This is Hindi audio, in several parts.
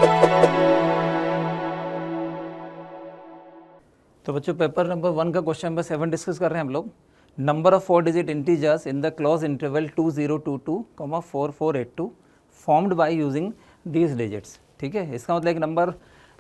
तो बच्चों पेपर नंबर 1 का क्वेश्चन नंबर 7 डिस्कस कर रहे हैं हम लोग। Number of 4 digit integers in the close interval 2022, 4482 formed by using these digits. ठीक है, इसका मतलब एक नंबर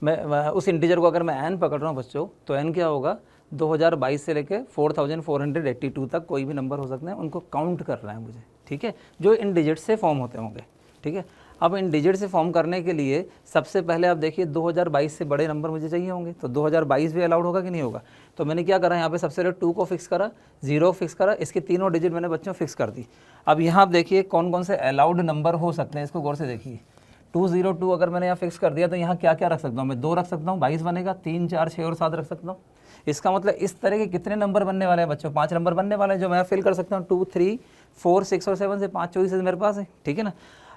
मैं उस इंटीजर को अगर मैं n पकड़ रहा हूँ बच्चों, तो n क्या होगा 2022 से लेके 4482 तक कोई भी नंबर हो सकते हैं, उनको काउंट करना है मुझे। ठीक है, जो इन डिजिट से फॉर्म होते होंगे। ठीक है, अब इन डिजिट से फॉर्म करने के लिए सबसे पहले आप देखिए 2022 से बड़े नंबर मुझे चाहिए होंगे, तो 2022 भी अलाउड होगा कि नहीं होगा। तो मैंने क्या करा, यहाँ पे सबसे पहले 2 को फिक्स करा, 0 फिक्स करा, इसके तीनों डिजिट मैंने बच्चों फिक्स कर दी। अब यहाँ आप देखिए कौन कौन से अलाउड नंबर हो सकते हैं, इसको गौर से देखिए। 202 अगर मैंने यहाँ फिक्स कर दिया तो यहाँ क्या क्या रख सकता हूँ मैं, 2 रख सकता हूँ, 22 बनेगा, 3, 4, 6 और 7 रख सकता हूँ। इसका मतलब इस तरह के कितने नंबर बनने वाले हैं बच्चों, 5 नंबर बनने वाले हैं जो मैं फिल कर सकता हूँ। 2, 3, 4, 6 और 7 से 5 चॉइसेस मेरे पास है। ठीक है ना।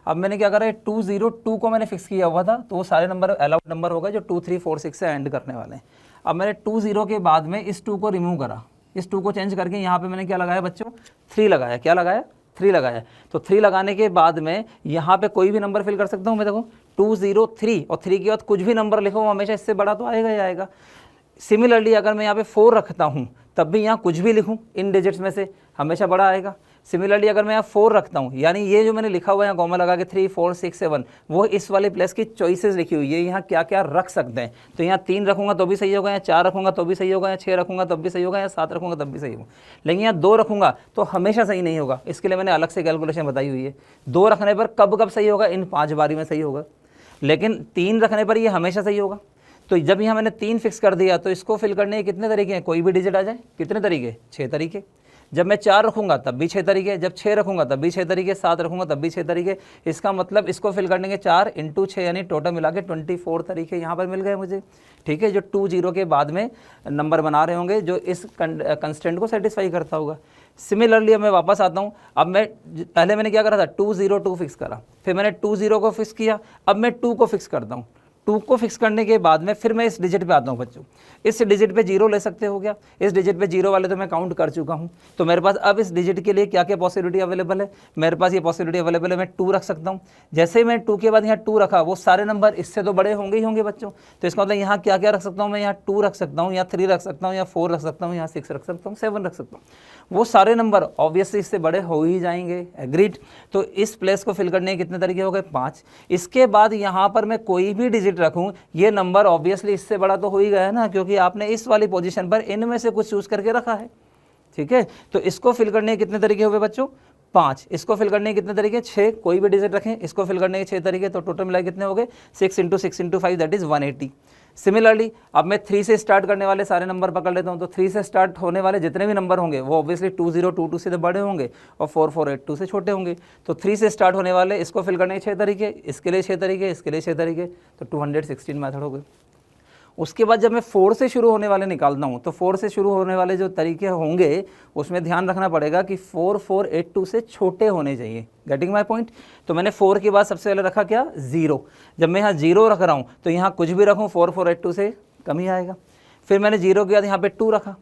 अब मैंने क्या करा है, 202 को मैंने फिक्स किया हुआ था, तो वो सारे नंबर अलाउड नंबर होगा जो 2, 3, 4, 6 से एंड करने वाले हैं। अब मैंने 20 के बाद में इस 2 को रिमूव करा, इस 2 को चेंज करके यहाँ पे मैंने क्या लगाया बच्चों, 3 लगाया। क्या लगाया, 3 लगाया। तो 3 लगाने के बाद में यहाँ पे कोई भी नंबर फिल कर सकता हूँ मैं। देखो 203 और 3 के बाद कुछ भी नंबर लिखो, हमेशा इससे बड़ा तो आएगा ही आएगा। सिमिलरली अगर मैं यहाँ पे 4 रखता हूँ तब भी यहाँ कुछ भी लिखूँ इन डिजिट्स में से हमेशा बड़ा आएगा। सिमिलरली अगर मैं यहाँ 4 रखता हूँ, यानी ये जो मैंने लिखा हुआ है यहाँ कॉमा लगा के 3, 4, 6, 7, वो इस वाले प्लेस की चॉइसेस लिखी हुई है, यहाँ क्या क्या रख सकते हैं। तो यहाँ 3 रखूँगा तो भी सही होगा, यहाँ 4 रखूँगा तो भी सही होगा, यहाँ 6 रखूँगा तब भी सही होगा, यहाँ 7 रखूँगा तब भी सही होगा। लेकिन यहाँ 2 रखूँगा तो हमेशा सही नहीं होगा, इसके लिए मैंने अलग से कैलकुलेशन बताई हुई है। 2 रखने पर कब कब सही होगा, इन 5 बारी में सही होगा, लेकिन 3 रखने पर ये हमेशा सही होगा। तो जब यहाँ मैंने 3 फिक्स कर दिया तो इसको फिल करने के कितने तरीके हैं, कोई भी डिजिट आ जाए, कितने तरीके, 6 तरीके। जब मैं 4 रखूँगा तब भी 6 तरीके, जब 6 रखूँगा तब भी 6 तरीके, 7 रखूँगा तब भी 6 तरीके। इसका मतलब इसको फिल करने के 4 × 6 यानी टोटल मिला के 24 तरीके यहाँ पर मिल गए मुझे। ठीक है, जो 20 के बाद में नंबर बना रहे होंगे जो इस कंस्टेंट को सेटिस्फाई करता होगा। सिमिलरली अब मैं वापस आता हूँ, अब मैं पहले मैंने क्या करा था, 202 फिक्स करा, फिर मैंने 20 को फिक्स किया, अब मैं 2 को फिक्स करता हूँ। 2 को फिक्स करने के बाद में फिर मैं इस डिजिट पे आता हूँ बच्चों। इस डिजिट पे 0 ले सकते हो क्या, इस डिजिट पे 0 वाले तो मैं काउंट कर चुका हूँ। तो मेरे पास अब इस डिजिट के लिए क्या क्या पॉसिबिलिटी अवेलेबल है, मेरे पास ये पॉसिबिलिटी अवेलेबल है, मैं 2 रख सकता हूँ। जैसे ही मैं 2 के बाद यहाँ 2 रखा, वो सारे नंबर इससे तो बड़े होंगे ही होंगे बच्चों। तो इसका मतलब यहाँ क्या क्या रख सकता हूँ मैं, यहाँ 2 रख सकता हूँ, यहाँ 3 रख सकता हूँ, यहाँ 4 रख सकता हूँ, यहाँ 6 रख सकता हूँ, 7 रख सकता हूँ। वो सारे नंबर ऑब्वियसली इससे बड़े हो ही जाएंगे, एग्रीड। तो इस प्लेस को फिल करने के कितने तरीके हो गए, 5। इसके बाद यहाँ पर मैं कोई भी डिजिट रखूँ, ये नंबर ऑब्वियसली इससे बड़ा तो हो ही गया ना, क्योंकि आपने इस वाली पोजीशन पर इनमें से कुछ चूज करके रखा है। ठीक है, तो इसको फिल करने के कितने तरीके हो गए बच्चों, 5। इसको फिल करने के कितने तरीके, 6। कोई भी डिजिट रखें, इसको फिल करने के 6 तरीके, तो टोटल मिला कितने हो गए, 6 × 6 × 5 दैट इज 180। सिमिलरली अब मैं 3 से स्टार्ट करने वाले सारे नंबर पकड़ लेता हूँ, तो 3 से स्टार्ट होने वाले जितने भी नंबर होंगे वो ऑब्वियसली 2022 से तो बड़े होंगे और 4482 से छोटे होंगे। तो 3 से स्टार्ट होने वाले इसको फिल करने के 6 तरीके, इसके लिए 6 तरीके, इसके लिए 6 तरीके, तो 216 मेथड हो गए। उसके बाद जब मैं 4 से शुरू होने वाले निकालता हूँ, तो 4 से शुरू होने वाले जो तरीके होंगे उसमें ध्यान रखना पड़ेगा कि 4482 से छोटे होने चाहिए। Getting my point. तो मैंने 4 के बाद सबसे पहले रखा क्या, 0। जब मैं यहाँ 0 रख रहा हूँ तो यहाँ कुछ भी रखूँ 4482 से कम ही आएगा। फिर मैंने 0 के बाद यहाँ पे 2 रखा,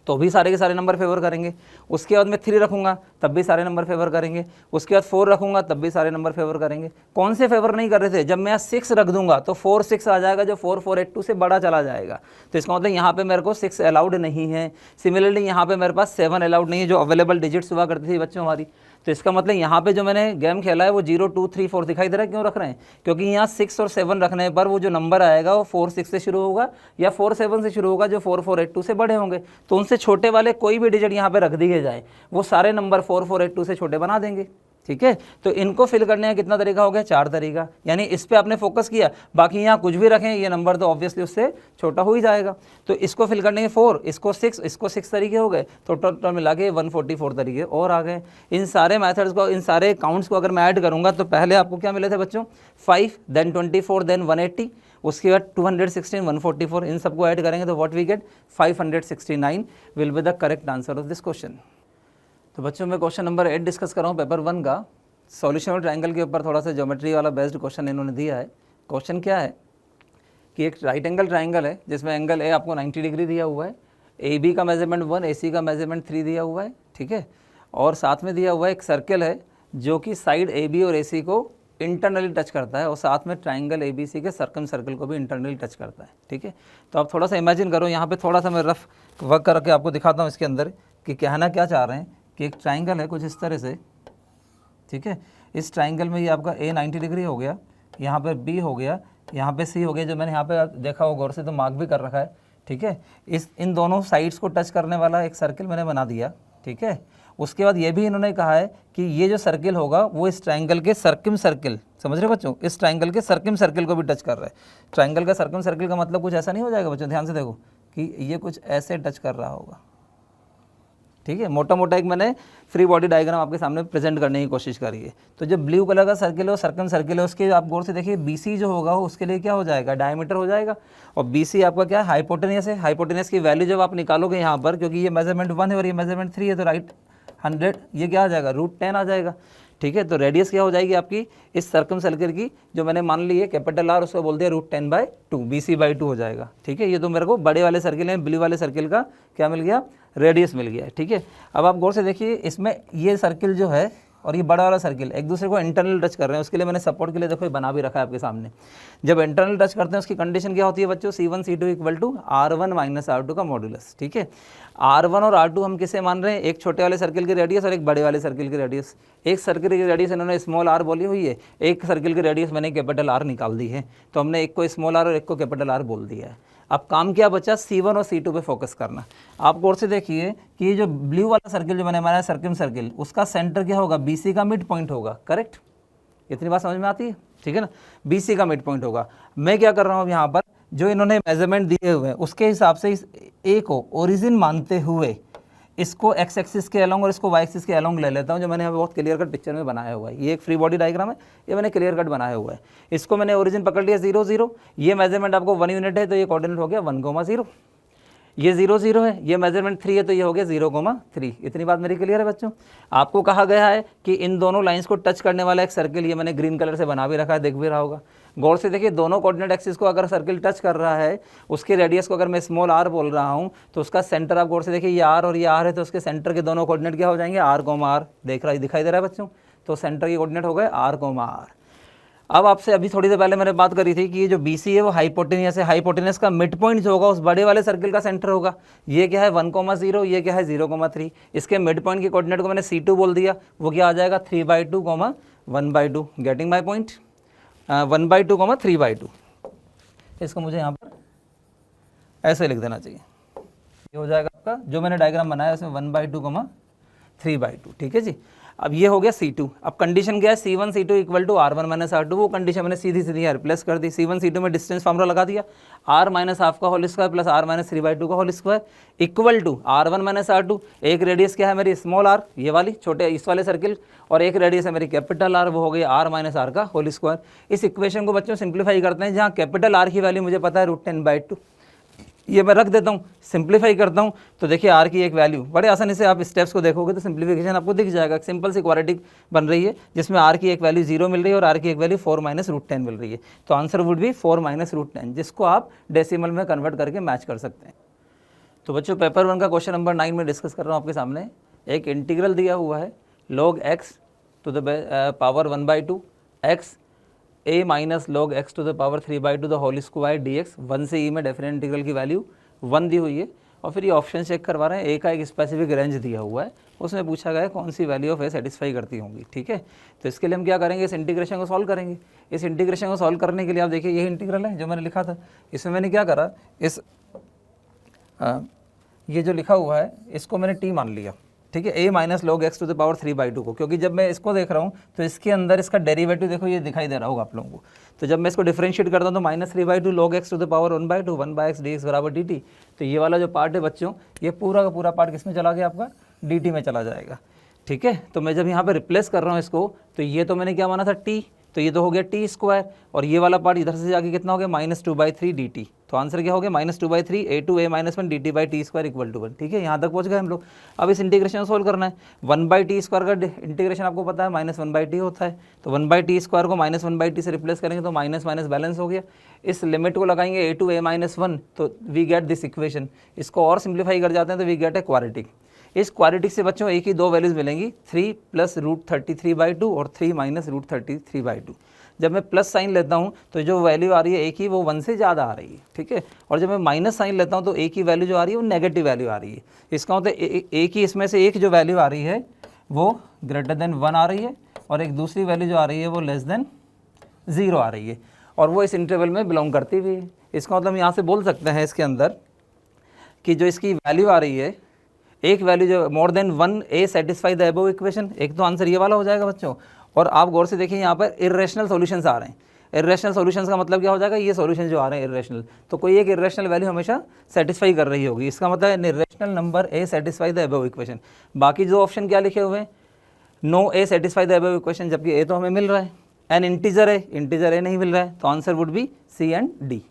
तो भी सारे के सारे नंबर फेवर करेंगे। उसके बाद मैं 3 रखूँगा तब भी सारे नंबर फेवर करेंगे। उसके बाद 4 रखूँगा तब भी सारे नंबर फेवर करेंगे। कौन से फेवर नहीं कर रहे थे, जब मैं 6 रख दूंगा तो 4, 6 आ जाएगा जो 4482 से बड़ा चला जाएगा। तो इसका मतलब यहाँ पे मेरे को 6 अलाउड नहीं है। सिमिलरली यहाँ पे मेरे पास 7 अलाउड नहीं है, जो अवेलेबल डिजिट्स हुआ करती थी बच्चों हमारी। तो इसका मतलब यहाँ पे जो मैंने गेम खेला है वो 0, 2, 3, 4 दिखाई दे रहा है। क्यों रख रहे हैं, क्योंकि यहाँ 6 और 7 रखने पर वो जो नंबर आएगा वो 4, 6 से शुरू होगा या 4, 7 से शुरू होगा, जो 4482 से बड़े होंगे। तो उनसे छोटे वाले कोई भी डिजिट यहाँ पे रख दिए जाए, वो सारे नंबर 4482 से छोटे बना देंगे। ठीक है, तो इनको फिल करने का कितना तरीका हो गया, 4 तरीका। यानी इस पे आपने फोकस किया, बाकी यहाँ कुछ भी रखें ये नंबर तो ऑब्वियसली उससे छोटा हो ही जाएगा। तो इसको फिल करने के 4, इसको 6, इसको 6 तरीके हो गए, तो टोटल मिला के 144 तरीके और आ गए। इन सारे मेथड्स को, इन सारे काउंट्स को अगर मैं ऐड करूँगा तो पहले आपको क्या मिले थे बच्चों, 5, देन 24, देन 180, उसके बाद 216, 144। इन सबको ऐड करेंगे तो what we get, 569 will be the correct answer of this question. तो बच्चों मैं क्वेश्चन नंबर 8 डिस्कस कर रहा हूँ पेपर 1 का। सॉल्यूशन ऑफ ट्रायंगल के ऊपर थोड़ा सा ज्योमेट्री वाला बेस्ड क्वेश्चन इन्होंने दिया है। क्वेश्चन क्या है कि एक राइट एंगल ट्रायंगल है जिसमें एंगल ए आपको 90 डिग्री दिया हुआ है, ए बी का मेजरमेंट 1, ए सी का मेजरमेंट 3 दिया हुआ है। ठीक है, और साथ में दिया हुआ है एक सर्कल है जो कि साइड ए बी और ए सी को इंटरनली टच करता है और साथ में ट्राइंगल ABC के सर्कल को भी इंटरनली टच करता है, ठीक है। तो आप थोड़ा सा इमेजिन करो, यहाँ पे थोड़ा सा मैं रफ वर्क करके आपको दिखाता हूँ इसके अंदर कि कहना क्या चाह रहे हैं कि एक ट्राइंगल है कुछ इस तरह से, ठीक है। इस ट्राइंगल में ये आपका A 90 डिग्री हो गया, यहाँ पर B हो गया, यहाँ पे C हो गया, जो मैंने यहाँ पे देखा हो गौर से तो मार्क भी कर रखा है, ठीक है। इन दोनों साइड्स को टच करने वाला एक सर्किल मैंने बना दिया, ठीक है। उसके बाद ये भी इन्होंने कहा है कि ये जो सर्किल होगा वो इस ट्राइंगल के सर्किल, समझ रहे बच्चों, इस ट्राइंगल के सर्किल को भी टच कर रहा है। ट्राइंगल का सर्किल का मतलब कुछ ऐसा नहीं हो जाएगा बच्चों, ध्यान से देखो कि ये कुछ ऐसे टच कर रहा होगा, ठीक है। मोटा मोटा एक मैंने फ्री बॉडी डायग्राम आपके सामने प्रेजेंट करने की कोशिश करी है। तो जो ब्लू कलर का सर्किल है वो सर्किल है, उसके आप गौर से देखिए BC जो होगा वो उसके लिए क्या हो जाएगा, डायमीटर हो जाएगा, और BC आपका क्या है, हाइपोटेनियस है। हाइपोटेनियस की वैल्यू जब आप निकालोगे यहाँ पर, क्योंकि ये मेजरमेंट 1 है और ये मेजरमेंट 3 है, तो राइट 100 ये क्या आ जाएगा, √10 आ जाएगा, ठीक है। तो रेडियस क्या हो जाएगी आपकी इस सर्कल की, जो मैंने मान ली है कैपिटल R, उसको बोल दिया √10/2, BC/2 हो जाएगा, ठीक है। ये तो मेरे को बड़े वाले सर्किल हैं, ब्लू वाले सर्किल का क्या मिल गया, रेडियस मिल गया है, ठीक है। अब आप गौर से देखिए इसमें ये सर्किल जो है और ये बड़ा वाला सर्किल एक दूसरे को इंटरनल टच कर रहे हैं। उसके लिए मैंने सपोर्ट के लिए देखो बना भी रखा है आपके सामने। जब इंटरनल टच करते हैं उसकी कंडीशन क्या होती है बच्चों, C1 C2 = R1 - R2 का मॉड्यूलस, ठीक है। R1 और R2 हम किसे मान रहे हैं, एक छोटे वाले सर्किल की रेडियस और एक बड़े वाले सर्किल की रेडियस। एक सर्किल की रेडियस इन्होंने स्मॉल r बोली हुई है, एक सर्किल की रेडियस मैंने कैपिटल R निकाल दी है, तो हमने एक को स्मॉल r और एक को कैपिटल R बोल दिया है। अब काम क्या बचा, C1 और C2 पे फोकस करना। आप गौर से देखिए कि ये जो ब्लू वाला सर्किल जो मैंने बनाया सर्किल, उसका सेंटर क्या होगा, BC का मिड पॉइंट होगा, करेक्ट। इतनी बात समझ में आती है, ठीक है ना, BC का मिड पॉइंट होगा। मैं क्या कर रहा हूँ यहाँ पर, जो इन्होंने मेजरमेंट दिए हुए हैं उसके हिसाब से इस A को ओरिजिन मानते हुए इसको x एक्सिस के अलोंग और इसको y एक्सिस के अलोंग ले लेता हूँ, जो मैंने यहाँ बहुत क्लियर कट पिक्चर में बनाया हुआ है। ये एक फ्री बॉडी डायग्राम है, ये मैंने क्लियर कट बनाया हुआ है। इसको मैंने ओरिजिन पकड़ लिया 0 0, ये मेजरमेंट आपको 1 यूनिट है तो ये कोऑर्डिनेट हो गया 1,0, ये 0 0 है, ये मेजरमेंट 3 है तो ये हो गया 0,3। इतनी बात मेरी क्लियर है बच्चों। आपको कहा गया है कि इन दोनों लाइंस को टच करने वाला एक सर्किल, ये मैंने ग्रीन कलर से बना भी रखा है, देख भी रहा होगा। गौर से देखिए दोनों कोऑर्डिनेट एक्सिस को अगर सर्किल टच कर रहा है, उसके रेडियस को अगर मैं स्मॉल r बोल रहा हूँ तो उसका सेंटर, आप गौर से देखिए ये r और ये r है, तो उसके सेंटर के दोनों कोऑर्डिनेट क्या हो जाएंगे, r, दिखाई दे रहा है बच्चों। तो सेंटर के कोऑर्डिनेट हो गए r. अब आपसे अभी थोड़ी देर पहले मैंने बात करी थी कि ये जो BC है वो हाइपोटेनियस है। हाइपोटेनियस का मिड पॉइंट जो होगा उस बड़े वाले सर्किल का सेंटर होगा। ये क्या है 1,0, ये क्या है 0,3। इसके मिड पॉइंट के कोऑर्डिनेट को मैंने C2 बोल दिया, वो क्या आ जाएगा 3/2, 1/2। Getting my point, 1/2, 3/2। इसको मुझे यहाँ पर ऐसे लिख देना चाहिए, ये हो जाएगा आपका जो मैंने डायग्राम बनाया इसमें 1/2, 3/2, ठीक है जी। अब ये हो गया C2। अब कंडीशन क्या है, C1 C2 = R1 - R2। वो कंडीशन मैंने सीधी यहाँ रिप्लेस कर दी। C1 C2 में डिस्टेंस फार्मूला लगा दिया, R - ½ का होल स्क्वायर प्लस R - 3/2 का whole square equal to R1 - R2। एक रेडियस क्या है मेरी स्मॉल r, ये वाली छोटे इस वाले सर्किल, और एक रेडियस है मेरी कैपिटल R, वो हो गई R - R का होल स्क्वायर। इस इक्वेशन को बच्चों सिंप्लीफाई करते हैं, जहाँ कैपिटल R की वैल्यू मुझे पता है √10/2, ये मैं रख देता हूँ, सिंप्लीफाई करता हूँ तो देखिए R की एक वैल्यू, बड़े आसानी से आप स्टेप्स को देखोगे तो सिंप्लीफिकेशन आपको दिख जाएगा। सिंपल सी क्वाड्रेटिक बन रही है जिसमें R की एक वैल्यू 0 मिल रही है और R की एक वैल्यू 4 - √10 मिल रही है। तो आंसर वुड भी 4 - √10, जिसको आप डेसिमल में कन्वर्ट करके मैच कर सकते हैं। तो बच्चों पेपर 1 का क्वेश्चन नंबर 9 में डिस्कस कर रहा हूँ आपके सामने। एक इंटीग्रल दिया हुआ है log x to the power 1/2 x a minus log x to the power 3/2 the whole square dx। 1 से e में डेफिनेट इंटीग्रल की वैल्यू 1 दी हुई है, और फिर ये ऑप्शन चेक करवा रहे हैं। a का एक स्पेसिफिक रेंज दिया हुआ है, उसमें पूछा गया है कौन सी वैल्यू ऑफ a सेटिस्फाई करती होंगी, ठीक है। तो इसके लिए हम क्या करेंगे, इस इंटीग्रेशन को सॉल्व करेंगे। इस इंटीग्रेशन को सॉल्व करने के लिए आप देखिए यही इंटीग्रल है जो मैंने लिखा था। इसमें मैंने क्या करा, ये जो लिखा हुआ है इसको मैंने t मान लिया, ठीक है, a minus log x to the power 3/2 को, क्योंकि जब मैं इसको देख रहा हूँ तो इसके अंदर इसका डेरिवेटिव देखो ये दिखाई दे रहा होगा आप लोगों को। तो जब मैं इसको डिफरेंशिएट करता हूँ तो -3/2 log x to the power 1/2 1/x dx बराबर dt। तो ये वाला जो पार्ट है बच्चों, ये पूरा का पूरा पार्ट किस में चला गया आपका, dt में चला जाएगा, ठीक है। तो मैं जब यहाँ पे रिप्लेस कर रहा हूँ इसको, तो ये तो मैंने क्या माना था t, तो ये तो हो गया t², और ये वाला पार्ट इधर से जाके कितना हो गया -2/3 dt। तो आंसर क्या हो गया -2/3 a to a - 1 dt/t² = 1, ठीक है। यहाँ तक पहुँच गए हम लोग। अब इस इंटीग्रेशन को सोल्व करना है। 1/t² का इंटीग्रेशन आपको पता है -1/t होता है, तो 1/t² को -1/t से रिप्लेस करेंगे तो माइनस माइनस बैलेंस हो गया। इस लिमिट को लगाएंगे a to a - 1, तो वी गेट दिस इक्वेशन। इसको और सिंप्लीफाई कर जाते हैं तो वी गेट ए क्वाड्रेटिक। इस क्वाड्रेटिक से बच्चों एक ही दो वैल्यूज़ मिलेंगी, 3 प्लस √33/2 और 3 माइनस √33/2। जब मैं प्लस साइन लेता हूँ तो जो वैल्यू आ रही है एक ही, वो 1 से ज़्यादा आ रही है, ठीक है। और जब मैं माइनस साइन लेता हूँ तो एक ही वैल्यू जो आ रही है वो नेगेटिव वैल्यू आ रही है। इसका मतलब एक ही इसमें से एक जो वैल्यू आ रही है वो ग्रेटर देन 1 आ रही है और एक दूसरी वैल्यू जो आ रही है वो लेस देन 0 आ रही है, और वो इस इंटरवल में बिलोंग करती भी है। इसका मतलब यहाँ से बोल सकते हैं इसके अंदर कि जो इसकी वैल्यू आ रही है, एक वैल्यू जो more than 1 A satisfy the above equation, एक तो आंसर ये वाला हो जाएगा बच्चों। और आप गौर से देखिए यहाँ पर इर्रेशनल सॉल्यूशंस आ रहे हैं। इर्रेशनल सॉल्यूशंस का मतलब क्या हो जाएगा, ये सॉल्यूशन जो आ रहे हैं इर्रेशनल, तो कोई एक इर्रेशनल वैल्यू हमेशा सेटिस्फाई कर रही होगी। इसका मतलब है irrational number A satisfy the above equation. बाकी जो ऑप्शन क्या लिखे हुए हैं, no A satisfy the above equation, जबकि ए तो हमें मिल रहा है। एन इंटीजर है, इंटीजर ए नहीं मिल रहा है, तो answer would be C and D.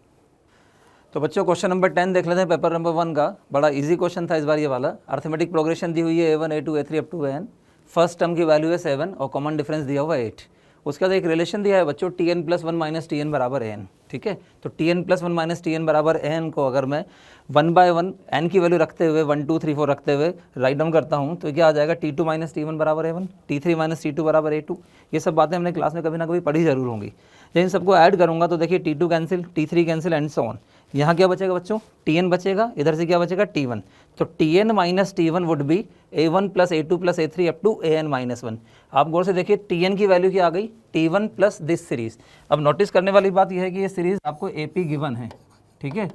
तो बच्चों क्वेश्चन नंबर 10 देख लेते हैं पेपर नंबर 1 का। बड़ा इजी क्वेश्चन था इस बार ये वाला। अर्थमेटिक प्रोग्रेशन दी हुई है A1 A2 A3 up to An। First term की वैल्यू है 7 और कॉमन डिफरेंस दिया हुआ है 8। उसके बाद एक रिलेशन दिया है बच्चों Tn + 1 - Tn बराबर An, ठीक है। तो Tn + 1 - Tn बराबर An को अगर मैं 1/1 n की वैल्यू रखते हुए 1 2 3 4 रखते हुए राइट डाउन करता हूँ तो क्या आ जाएगा, T2 - T1 बराबर A1, T3 - T2 बराबर A2। ये सब बातें हमने क्लास में कभी ना कभी पढ़ी जरूर होंगी। जब इन सबको ऐड करूँगा तो देखिए T2 cancel, T3 cancel and so on. यहाँ क्या बचेगा बच्चों, Tn बचेगा, इधर से क्या बचेगा T1। तो Tn - T1 would be A1 + A2 + A3 up to An - 1। आप गौर से देखिए Tn की वैल्यू क्या आ गई, T1 प्लस दिस सीरीज। अब नोटिस करने वाली बात यह है कि ये सीरीज आपको AP गिवन है, ठीक है।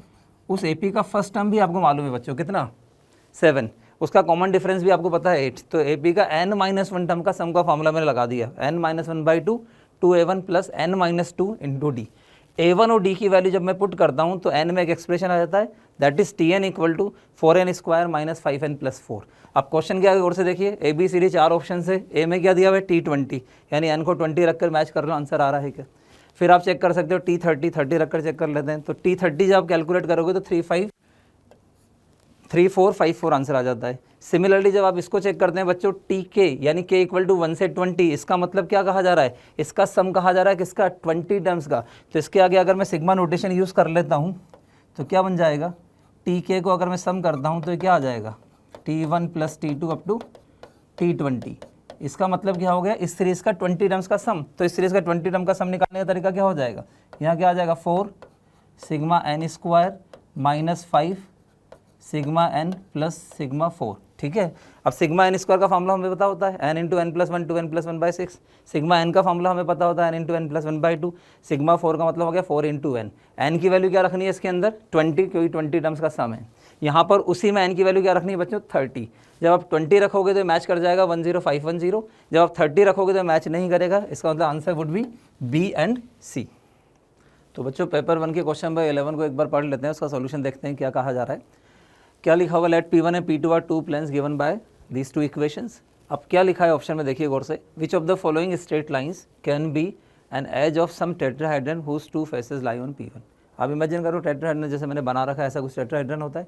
उस AP का फर्स्ट टर्म भी आपको मालूम है बच्चों, कितना 7, उसका कॉमन डिफरेंस भी आपको पता है 8। तो AP का n - 1 टर्म का सम का फॉर्मूला मैंने लगा दिया, n - 1/2 2A1 + n - 2 × d। A1 और D की वैल्यू जब मैं पुट करता हूँ तो n में एक एक्सप्रेशन आ जाता है, that is Tn = 4n² - 5n + 4। अब क्वेश्चन क्या है और से देखिए, A B C D 4 option है। ए में क्या दिया हुआ है T20, यानी n को 20 रखकर मैच कर लो, आंसर आ रहा है क्या। फिर आप चेक कर सकते हो T30, 30 रखकर चेक कर लेते हैं। तो T30 जब आप कैलकुलेट करोगे तो 3454 आंसर आ जाता है। सिमिलरली जब आप इसको चेक करते हैं बच्चों TK, यानी K = 1 से 20, इसका मतलब क्या कहा जा रहा है, इसका सम कहा जा रहा है किसका, 20 टर्म्स का। तो इसके आगे अगर मैं सिग्मा नोटेशन यूज़ कर लेता हूँ तो क्या बन जाएगा, TK को अगर मैं सम करता हूँ तो क्या आ जाएगा, T1 + T2 up to T20। इसका मतलब क्या हो गया, इस सीरीज़ का 20 टर्म्स का सम। तो इस सीरीज़ का 20 टर्म का सम निकालने का तरीका क्या हो जाएगा, यहाँ क्या आ जाएगा, 4 sigma n² - 5 sigma n + sigma 4, ठीक है। अब सिग्मा n² का फॉर्मूला हमें पता होता है n × n + 1 2n + 1/6। Sigma n का फॉर्मूला हमें पता होता है n × n + 1/2। सिग्मा 4 का मतलब हो गया 4 × n। n की वैल्यू क्या रखनी है इसके अंदर, 20, क्योंकि 20 टर्म्स का सम है। यहाँ पर उसी में n की वैल्यू क्या रखनी है बच्चों, 30। जब आप 20 रखोगे तो मैच कर जाएगा 10510। जब आप 30 रखोगे तो मैच नहीं करेगा। इसका मतलब answer would B B and C। तो बच्चों पेपर 1 के क्वेश्चन नंबर 11 को एक बार पढ़ लेते हैं, उसका सोल्यूशन देखते हैं क्या कहा जा रहा है। क्या लिखा हुआ, let P1 and P2 are 2 planes given by these 2 equations. अब क्या लिखा है ऑप्शन में देखिए गौर से, which of the following straight lines can be an edge of some tetrahedron whose 2 faces lie on P1। आप इमेजिन करो टेट्राहेड्रन जैसे मैंने बना रखा है, ऐसा कुछ टेट्राहेड्रन होता है,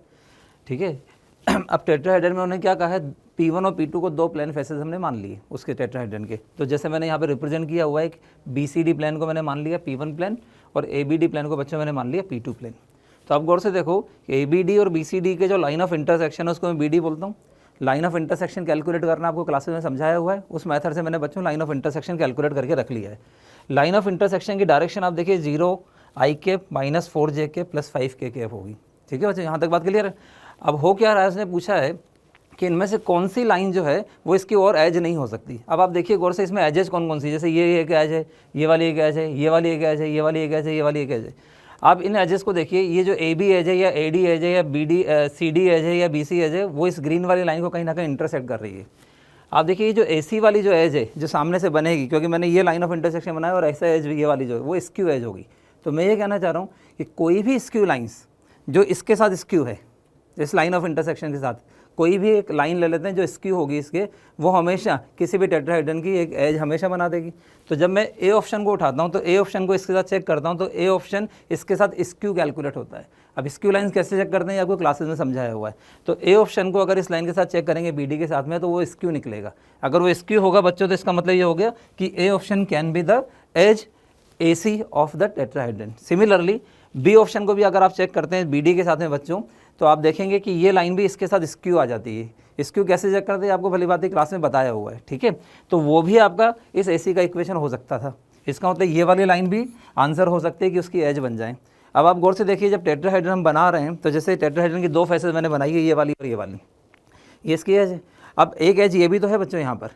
ठीक है। अब टेट्राहेड्रन में उन्होंने क्या कहा है, P1 और P2 को 2 प्लेन फेसेस हमने मान लिए उसके टेट्राहेड्रन के। तो जैसे मैंने यहाँ पे रिप्रेजेंट किया हुआ है, एक BCD प्लेन को मैंने मान लिया P1 प्लेन, और ABD प्लेन को बच्चों मैंने मान लिया P2 प्लेन। तो आप गौर से देखो, ABD और BCD के जो लाइन ऑफ इंटरसेक्शन है उसको मैं BD बोलता हूँ। लाइन ऑफ इंटरसेक्शन कैलकुलेट करना आपको क्लासेस में समझाया हुआ है, उस मेथड से मैंने बच्चों लाइन ऑफ इंटरसेक्शन कैलकुलेट करके रख लिया है। लाइन ऑफ इंटरसेक्शन की डायरेक्शन आप देखिए 0 I - 4j + 5k होगी, ठीक है बच्चों, यहाँ तक बात क्लियर है। अब हो क्या रहा है, उसने पूछा है कि इनमें से कौन सी लाइन जो है वो इसकी और एज नहीं हो सकती। अब आप देखिए गौर से, इसमें एजेस कौन कौन सी, जैसे ये एक एज है, ये वाली एक एज है, ये वाली एक एज है, ये वाली एक एज है, ये वाली एक एज है। आप इन एजेस को देखिए, ये जो AB एज है या AD एज है या CD एज है या BC एज है, वो इस ग्रीन वाली लाइन को कहीं ना कहीं इंटरसेक्ट कर रही है। आप देखिए ये जो AC वाली जो एज है जो सामने से बनेगी, क्योंकि मैंने ये लाइन ऑफ इंटरसेक्शन बनाया, और ऐसा एज ये वाली जो है वो स्क्यू एज होगी। तो मैं ये कहना चाह रहा हूँ कि कोई भी स्क्यू लाइन्स जो इसके साथ स्क्यू है, इस लाइन ऑफ इंटरसेक्शन के साथ कोई भी एक लाइन ले लेते हैं जो स्क्यू होगी इसके, वो हमेशा किसी भी टेट्राहेड्रन की एक एज हमेशा बना देगी। तो जब मैं ए ऑप्शन को उठाता हूँ तो ए ऑप्शन को इसके साथ चेक करता हूँ तो ए ऑप्शन इसके साथ स्क्यू कैलकुलेट होता है। अब स्क्यू लाइन्स कैसे चेक करते हैं आपको क्लासेस में समझाया हुआ है। तो ए ऑप्शन को अगर इस लाइन के साथ चेक करेंगे BD के साथ में तो वो स्क्यू निकलेगा। अगर वो स्क्यू होगा बच्चों तो इसका मतलब ये हो गया कि A option can be the edge AC of the tetrahedron. Similarly B option को भी अगर आप चेक करते हैं BD के साथ में बच्चों, तो आप देखेंगे कि ये लाइन भी इसके साथ स्क्यू आ जाती है। स्क्यू कैसे चेक करते हैं आपको भली बात क्लास में बताया हुआ है, ठीक है। तो वो भी आपका इस AC का इक्वेशन हो सकता था। इसका मतलब ये वाली लाइन भी आंसर हो सकती है कि उसकी एज बन जाए। अब आप गौर से देखिए, जब टेट्राहेड्रन हम बना रहे हैं तो जैसे टेट्राहेड्रन की दो फेसेस मैंने बनाई है, ये वाली और ये वाली, ये इसकी एज है। अब एक एज ये भी तो है बच्चों यहाँ पर,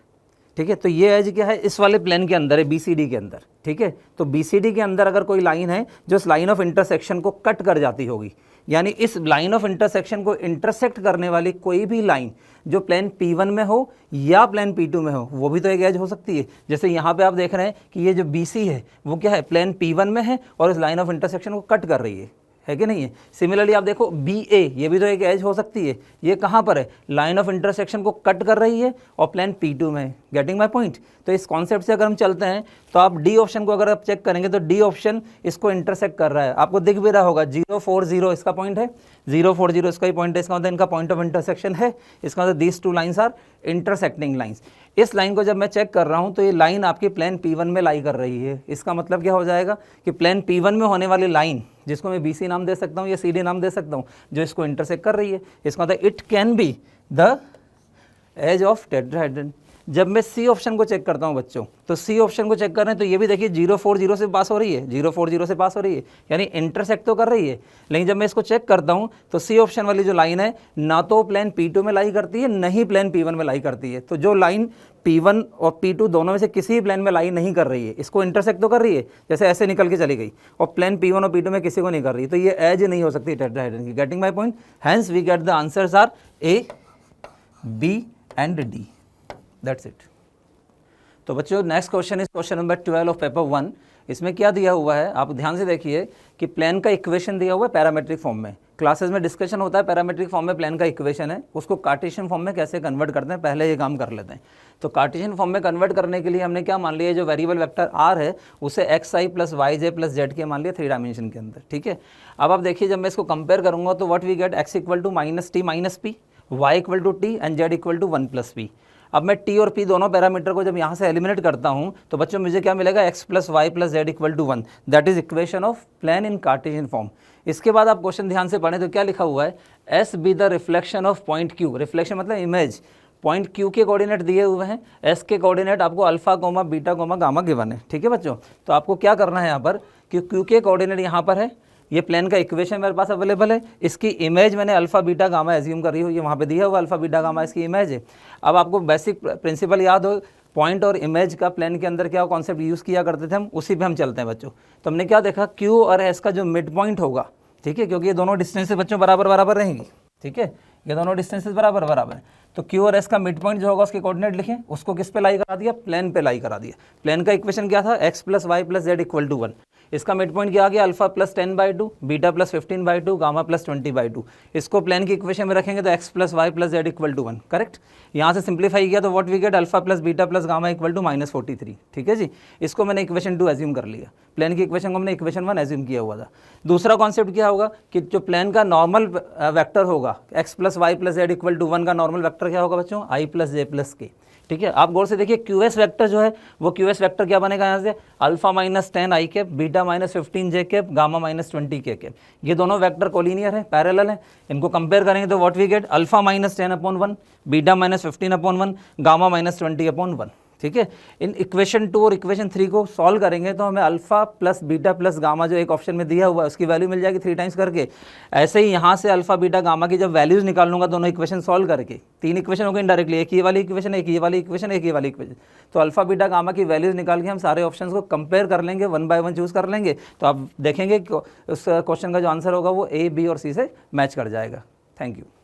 ठीक है। तो ये एज क्या है, इस वाले प्लेन के अंदर है, BCD के अंदर, ठीक है। तो BCD के अंदर अगर कोई लाइन है जो इस लाइन ऑफ इंटरसेक्शन को कट कर जाती होगी, यानी इस लाइन ऑफ इंटरसेक्शन को इंटरसेक्ट करने वाली कोई भी लाइन जो प्लेन P1 में हो या प्लेन P2 में हो, वो भी तो एक एज हो सकती है। जैसे यहाँ पे आप देख रहे हैं कि ये जो BC है वो क्या है, प्लेन P1 में है और इस लाइन ऑफ इंटरसेक्शन को कट कर रही है कि नहीं है। सिमिलरली आप देखो BA, ये भी तो एक एज हो सकती है। ये कहाँ पर है, लाइन ऑफ इंटरसेक्शन को कट कर रही है और प्लेन P2 में है। Getting my point. तो इस कॉन्सेप्ट से अगर हम चलते हैं तो आप D ऑप्शन को अगर आप चेक करेंगे तो D ऑप्शन इसको इंटरसेक्ट कर रहा है, आपको दिख भी रहा होगा 040 इसका पॉइंट है, 040 इसका ही पॉइंट है। इसका मतलब इनका पॉइंट ऑफ इंटरसेक्शन है। इसका मतलब these two lines are intersecting lines. इस लाइन को जब मैं चेक कर रहा हूँ तो ये लाइन आपकी प्लेन P1 में लाई कर रही है। इसका मतलब क्या हो जाएगा कि प्लेन P1 में होने वाली लाइन, जिसको मैं BC नाम दे सकता हूँ या CD नाम दे सकता हूँ, जो इसको इंटरसेक्ट कर रही है, इसका मतलब it can be the edge of tetrahedron. जब मैं C ऑप्शन को चेक करता हूँ बच्चों, तो C ऑप्शन को चेक कर रहे हैं तो ये भी देखिए 040 से पास हो रही है, 040 से पास हो रही है, यानी इंटरसेक्ट तो कर रही है। लेकिन जब मैं इसको चेक करता हूँ तो C ऑप्शन वाली जो लाइन है ना तो प्लेन P2 में लाई करती है, न ही प्लेन P1 में लाई करती है। तो जो लाइन P1 और P2 दोनों में से किसी भी प्लेन में लाई नहीं कर रही है, इसको इंटरसेक्ट तो कर रही है, जैसे ऐसे निकल के चली गई, और प्लेन P1 और P2 में किसी को नहीं कर रही, तो ये एज नहीं हो सकती टेट्राहेड्रन की। Getting my point. Hence we get the answers are A, B and D। That's it. तो बच्चों next question is question number 12 of paper 1। इसमें क्या दिया हुआ है, आप ध्यान से देखिए कि प्लेन का इक्वेशन दिया हुआ है पैरामेट्रिक फॉर्म में। क्लासेस में डिस्कशन होता है पैरामेट्रिक फॉर्म में प्लेन का इक्वेशन है, उसको कार्टेशियन फॉर्म में कैसे कन्वर्ट करते हैं, पहले ये काम कर लेते हैं। तो कार्टेशियन फॉर्म में कन्वर्ट करने के लिए हमने क्या मान लिया, जो वेरिएबल वेक्टर r है उसे xi plus yj plus z के मान लिया 3 डायमेंशन के अंदर, ठीक है। अब आप देखिए जब मैं इसको कंपेयर करूंगा तो what we get, x equal to minus T minus P, y equal to T and z equal to 1 plus P. अब मैं t और p दोनों पैरामीटर को जब यहाँ से एलिमिनेट करता हूँ तो बच्चों मुझे क्या मिलेगा, x plus Y plus Z equal to 1। That is equation of plane in Cartesian form. इसके बाद आप क्वेश्चन ध्यान से पढ़ें तो क्या लिखा हुआ है, S be the reflection of point Q. Reflection मतलब इमेज। पॉइंट क्यू के कोऑर्डिनेट दिए हुए हैं, एस के कोऑर्डिनेट आपको alpha comma beta comma gamma given है, ठीक है बच्चों। तो आपको क्या करना है यहाँ पर कि क्यू के कोऑर्डिनेट यहाँ पर है, ये प्लेन का इक्वेशन मेरे पास अवेलेबल है, इसकी इमेज मैंने अल्फा बीटा गामा एज्यूम कर रही हूँ, ये वहाँ पे दिया हुआ अल्फा बीटा गामा इसकी इमेज है। अब आपको बेसिक प्रिंसिपल याद हो, पॉइंट और इमेज का प्लेन के अंदर क्या कॉन्सेप्ट यूज़ किया करते थे हम, उसी पे हम चलते हैं बच्चों। तो हमने क्या देखा, क्यू और एस का जो मिड पॉइंट होगा, ठीक है, क्योंकि ये दोनों डिस्टेंसेस बच्चों बराबर बराबर रहेंगी, ठीक है, ये दोनों डिस्टेंसेस बराबर बराबर है। तो क्यू और एस का मिड पॉइंट जो होगा उसके कोऑर्डिनेट लिखें, उसको किस पे लाई करा दिया, प्लेन पे लाई करा दिया। प्लेन का इक्वेशन क्या था, X plus Y plus Z equal to 1। इसका मिड पॉइंट क्या आ गया, alpha plus 10/2, beta plus 15/2, gamma plus 20/2। इसको प्लेन की इक्वेशन में रखेंगे तो X plus Y plus Z equal to 1, correct. यहाँ से सिंप्लीफाई किया तो what we get, alpha plus beta plus gamma equal to -43, ठीक है जी। इसको मैंने इक्वेशन 2 एज्यूम कर लिया, प्लेन की इक्वेशन को मैंने इक्वेशन 1 एज्यूम किया हुआ था। दूसरा कॉन्सेप्ट क्या होगा कि जो प्लेन का नॉर्मल वेक्टर होगा, X plus Y plus Z equal to 1 का नॉर्मल वेक्टर क्या होगा बच्चों, आई प्लस जे प्लस के, ठीक है। आप गौर से देखिए क्यू एस वैक्टर जो है वो क्यू एस वैक्टर क्या बनेगा यहाँ से, अल्फा माइनस 10 आई कैप, बीटा माइनस 15 जे कैप, गामा माइनस 20 के कैप। ये दोनों वैक्टर कोलिनियर है, पैरेलल है। इनको कंपेयर करेंगे तो what we get, alpha minus 10/1, beta minus 15/1, gamma minus 20/1, ठीक है। इन इक्वेशन 2 और इक्वेशन 3 को सॉल्व करेंगे तो हमें alpha plus beta plus gamma जो एक ऑप्शन में दिया हुआ है उसकी वैल्यू मिल जाएगी 3 टाइम्स करके। ऐसे ही यहाँ से अल्फा बीटा गामा की जब वैल्यूज निकाल लूँगा दोनों इक्वेशन सॉल्व करके, 3 इक्वेशन हो गए इनडायरेक्टली, एक ये वाली इक्वेशन, एक ये वाली इक्वेशन, एक ये वाली इक्वेशन। तो अल्फा बीटा गामा की वैल्यूज निकाल के हम सारे ऑप्शन को कंपेयर कर लेंगे, 1 बाय 1 चूज़ कर लेंगे, तो आप देखेंगे उस क्वेश्चन का जो आंसर होगा वो A, B और C से मैच कर जाएगा। Thank you.